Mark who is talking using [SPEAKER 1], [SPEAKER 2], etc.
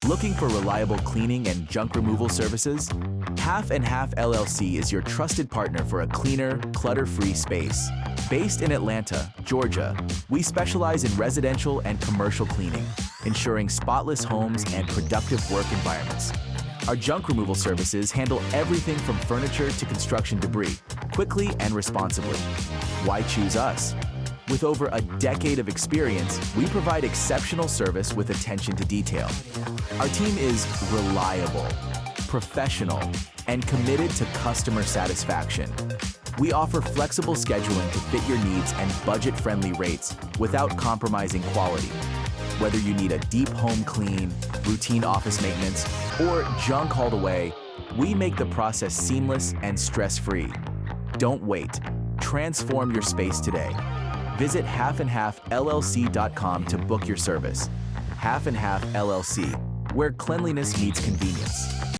[SPEAKER 1] Looking for reliable cleaning and junk removal services? Half and Half LLC is your trusted partner for a cleaner, clutter-free space. Based in Atlanta, Georgia, we specialize in residential and commercial cleaning, ensuring spotless homes and productive work environments. Our junk removal services handle everything from furniture to construction debris, quickly and responsibly. Why choose us? With over a decade of experience, we provide exceptional service with attention to detail. Our team is reliable, professional, and committed to customer satisfaction. We offer flexible scheduling to fit your needs and budget-friendly rates without compromising quality. Whether you need a deep home clean, routine office maintenance, or junk hauled away, we make the process seamless and stress-free. Don't wait. Transform your space today. Visit halfandhalfllc.com to book your service. Half and Half LLC, where cleanliness meets convenience.